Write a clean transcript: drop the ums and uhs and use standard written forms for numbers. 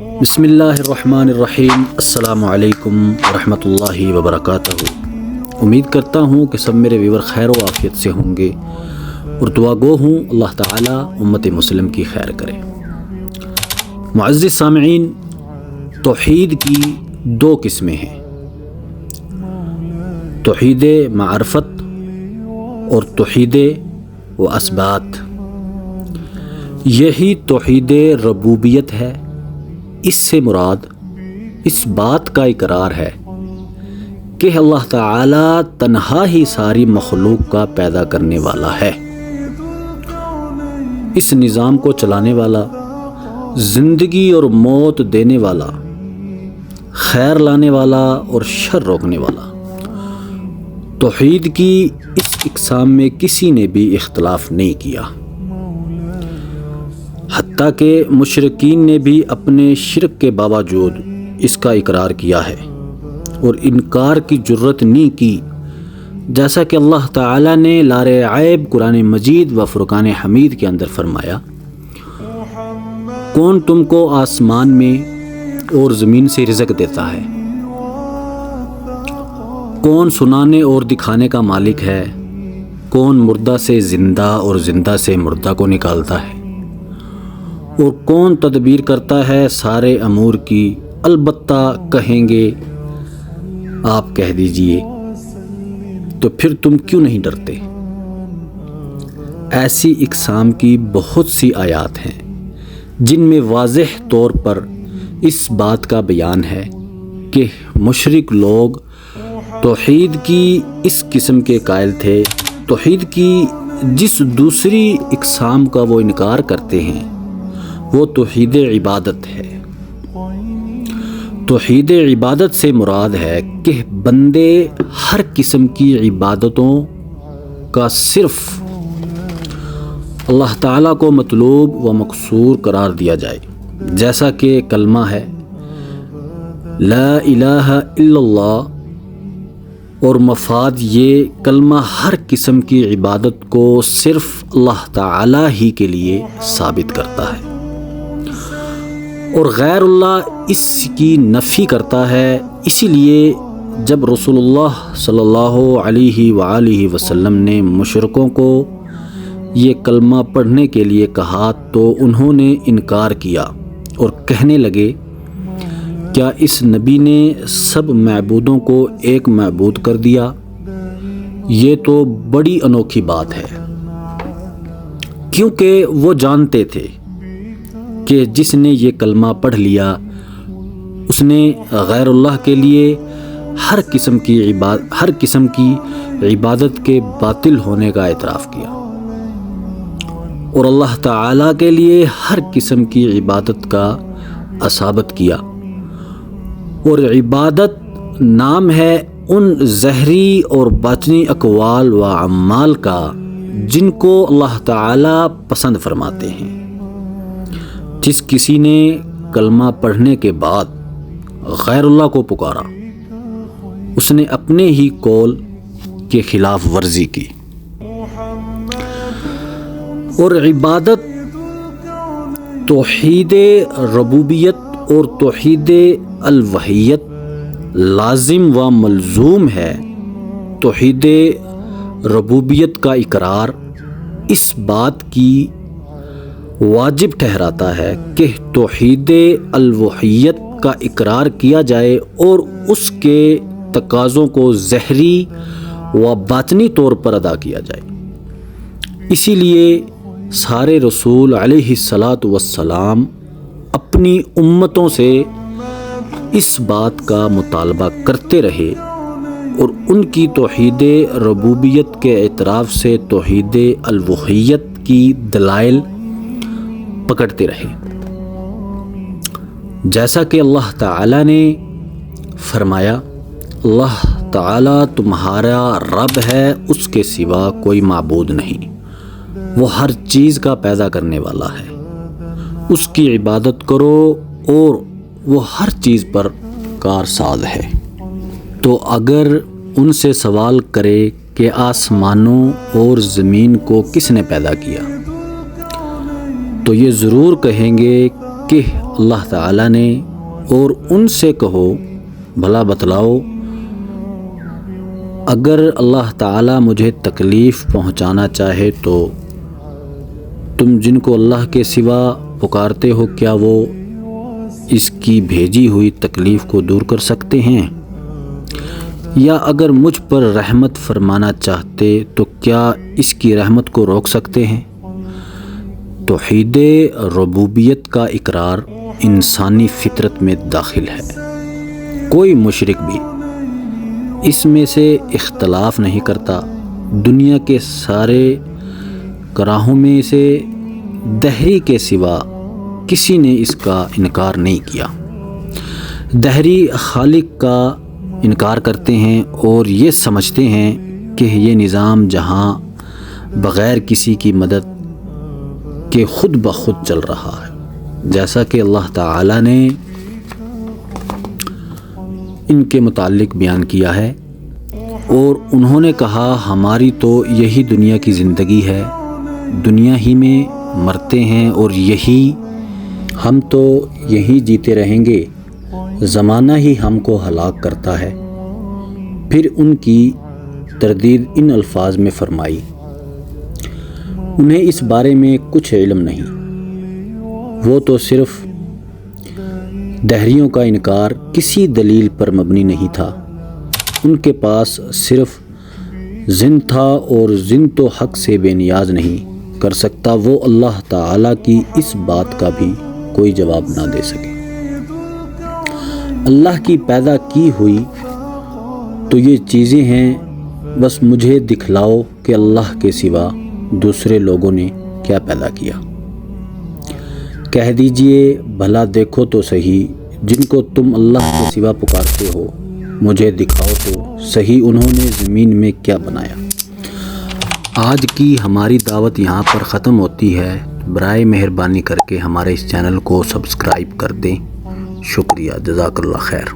بسم اللہ الرحمن الرحیم۔ السلام علیکم ورحمۃ اللہ وبرکاتہ۔ امید کرتا ہوں کہ سب میرے ویور خیر و عافیت سے ہوں گے اور دعا گو ہوں اللہ تعالیٰ امت مسلم کی خیر کرے۔ معزز سامعین، توحید کی دو قسمیں ہیں، توحید معرفت اور توحید و اثبات۔ یہی توحید ربوبیت ہے۔ اس سے مراد اس بات کا اقرار ہے کہ اللہ تعالیٰ تنہا ہی ساری مخلوق کا پیدا کرنے والا ہے، اس نظام کو چلانے والا، زندگی اور موت دینے والا، خیر لانے والا اور شر روکنے والا۔ توحید کی اس اقسام میں کسی نے بھی اختلاف نہیں کیا، حتیٰ کہ مشرکین نے بھی اپنے شرک کے باوجود اس کا اقرار کیا ہے اور انکار کی جرت نہیں کی، جیسا کہ اللہ تعالیٰ نے لار عیب قرآن مجید و فرقان حمید کے اندر فرمایا، کون تم کو آسمان میں اور زمین سے رزق دیتا ہے؟ کون سنانے اور دکھانے کا مالک ہے؟ کون مردہ سے زندہ اور زندہ سے مردہ کو نکالتا ہے؟ اور کون تدبیر کرتا ہے سارے امور کی؟ البتہ کہیں گے آپ کہہ دیجئے، تو پھر تم کیوں نہیں ڈرتے؟ ایسی اقسام کی بہت سی آیات ہیں جن میں واضح طور پر اس بات کا بیان ہے کہ مشرک لوگ توحید کی اس قسم کے قائل تھے۔ توحید کی جس دوسری اقسام کا وہ انکار کرتے ہیں وہ توحید عبادت ہے۔ توحید عبادت سے مراد ہے کہ بندے ہر قسم کی عبادتوں کا صرف اللہ تعالیٰ کو مطلوب و مقصور قرار دیا جائے، جیسا کہ کلمہ ہے لا الہ الا اللہ، اور مفاد یہ کلمہ ہر قسم کی عبادت کو صرف اللہ تعالیٰ ہی کے لیے ثابت کرتا ہے اور غیر اللہ اس کی نفی کرتا ہے۔ اسی لیے جب رسول اللہ صلی اللہ علیہ وآلہ وسلم نے مشرکوں کو یہ کلمہ پڑھنے کے لیے کہا تو انہوں نے انکار کیا اور کہنے لگے، کیا اس نبی نے سب معبودوں کو ایک معبود کر دیا؟ یہ تو بڑی انوکھی بات ہے۔ کیونکہ وہ جانتے تھے کہ جس نے یہ کلمہ پڑھ لیا اس نے غیر اللہ کے لیے ہر قسم کی عبادت کے باطل ہونے کا اعتراف کیا اور اللہ تعالیٰ کے لیے ہر قسم کی عبادت کا اثابت کیا۔ اور عبادت نام ہے ان ظاہری اور باطنی اقوال و اعمال کا جن کو اللہ تعالیٰ پسند فرماتے ہیں۔ جس کسی نے کلمہ پڑھنے کے بعد غیر اللہ کو پکارا اس نے اپنے ہی قول کے خلاف ورزی کی۔ اور عبادت توحید ربوبیت اور توحید الوہیت لازم و ملزوم ہے۔ توحید ربوبیت کا اقرار اس بات کی واجب ٹھہراتا ہے کہ توحید الوہیت کا اقرار کیا جائے اور اس کے تقاضوں کو ظاہری و باطنی طور پر ادا کیا جائے۔ اسی لیے سارے رسول علیہ الصلاۃ والسلام اپنی امتوں سے اس بات کا مطالبہ کرتے رہے اور ان کی توحید ربوبیت کے اعتراف سے توحید الوہیت کی دلائل پکڑتے رہے، جیسا کہ اللہ تعالیٰ نے فرمایا، اللہ تعالیٰ تمہارا رب ہے، اس کے سوا کوئی معبود نہیں، وہ ہر چیز کا پیدا کرنے والا ہے، اس کی عبادت کرو اور وہ ہر چیز پر کارساز ہے۔ تو اگر ان سے سوال کرے کہ آسمانوں اور زمین کو کس نے پیدا کیا، تو یہ ضرور کہیں گے کہ اللہ تعالیٰ نے، اور ان سے کہو بھلا بتلاؤ اگر اللہ تعالیٰ مجھے تکلیف پہنچانا چاہے تو تم جن کو اللہ کے سوا پکارتے ہو کیا وہ اس کی بھیجی ہوئی تکلیف کو دور کر سکتے ہیں؟ یا اگر مجھ پر رحمت فرمانا چاہتے تو کیا اس کی رحمت کو روک سکتے ہیں؟ توحید ربوبیت کا اقرار انسانی فطرت میں داخل ہے۔ کوئی مشرک بھی اس میں سے اختلاف نہیں کرتا۔ دنیا کے سارے گراہوں میں سے دہری کے سوا کسی نے اس کا انکار نہیں کیا۔ دہری خالق کا انکار کرتے ہیں اور یہ سمجھتے ہیں کہ یہ نظام جہاں بغیر کسی کی مدد کے خود بخود چل رہا ہے، جیسا کہ اللہ تعالیٰ نے ان کے متعلق بیان کیا ہے۔ اور انہوں نے کہا ہماری تو یہی دنیا کی زندگی ہے، دنیا ہی میں مرتے ہیں اور ہم تو یہی جیتے رہیں گے، زمانہ ہی ہم کو ہلاک کرتا ہے۔ پھر ان کی تردید ان الفاظ میں فرمائی، انہیں اس بارے میں کچھ علم نہیں، وہ تو صرف دہریوں کا انکار کسی دلیل پر مبنی نہیں تھا، ان کے پاس صرف ظن تھا، اور ظن تو حق سے بے نیاز نہیں کر سکتا، وہ اللہ تعالیٰ کی اس بات کا بھی کوئی جواب نہ دے سکے۔ اللہ کی پیدا کی ہوئی تو یہ چیزیں ہیں، بس مجھے دکھلاؤ کہ اللہ کے سوا دوسرے لوگوں نے کیا پیدا کیا۔ کہہ دیجئے بھلا دیکھو تو صحیح، جن کو تم اللہ کے سوا پکارتے ہو مجھے دکھاؤ تو صحیح انہوں نے زمین میں کیا بنایا۔ آج کی ہماری دعوت یہاں پر ختم ہوتی ہے۔ برائے مہربانی کر کے ہمارے اس چینل کو سبسکرائب کر دیں۔ شکریہ، جزاک اللہ خیر۔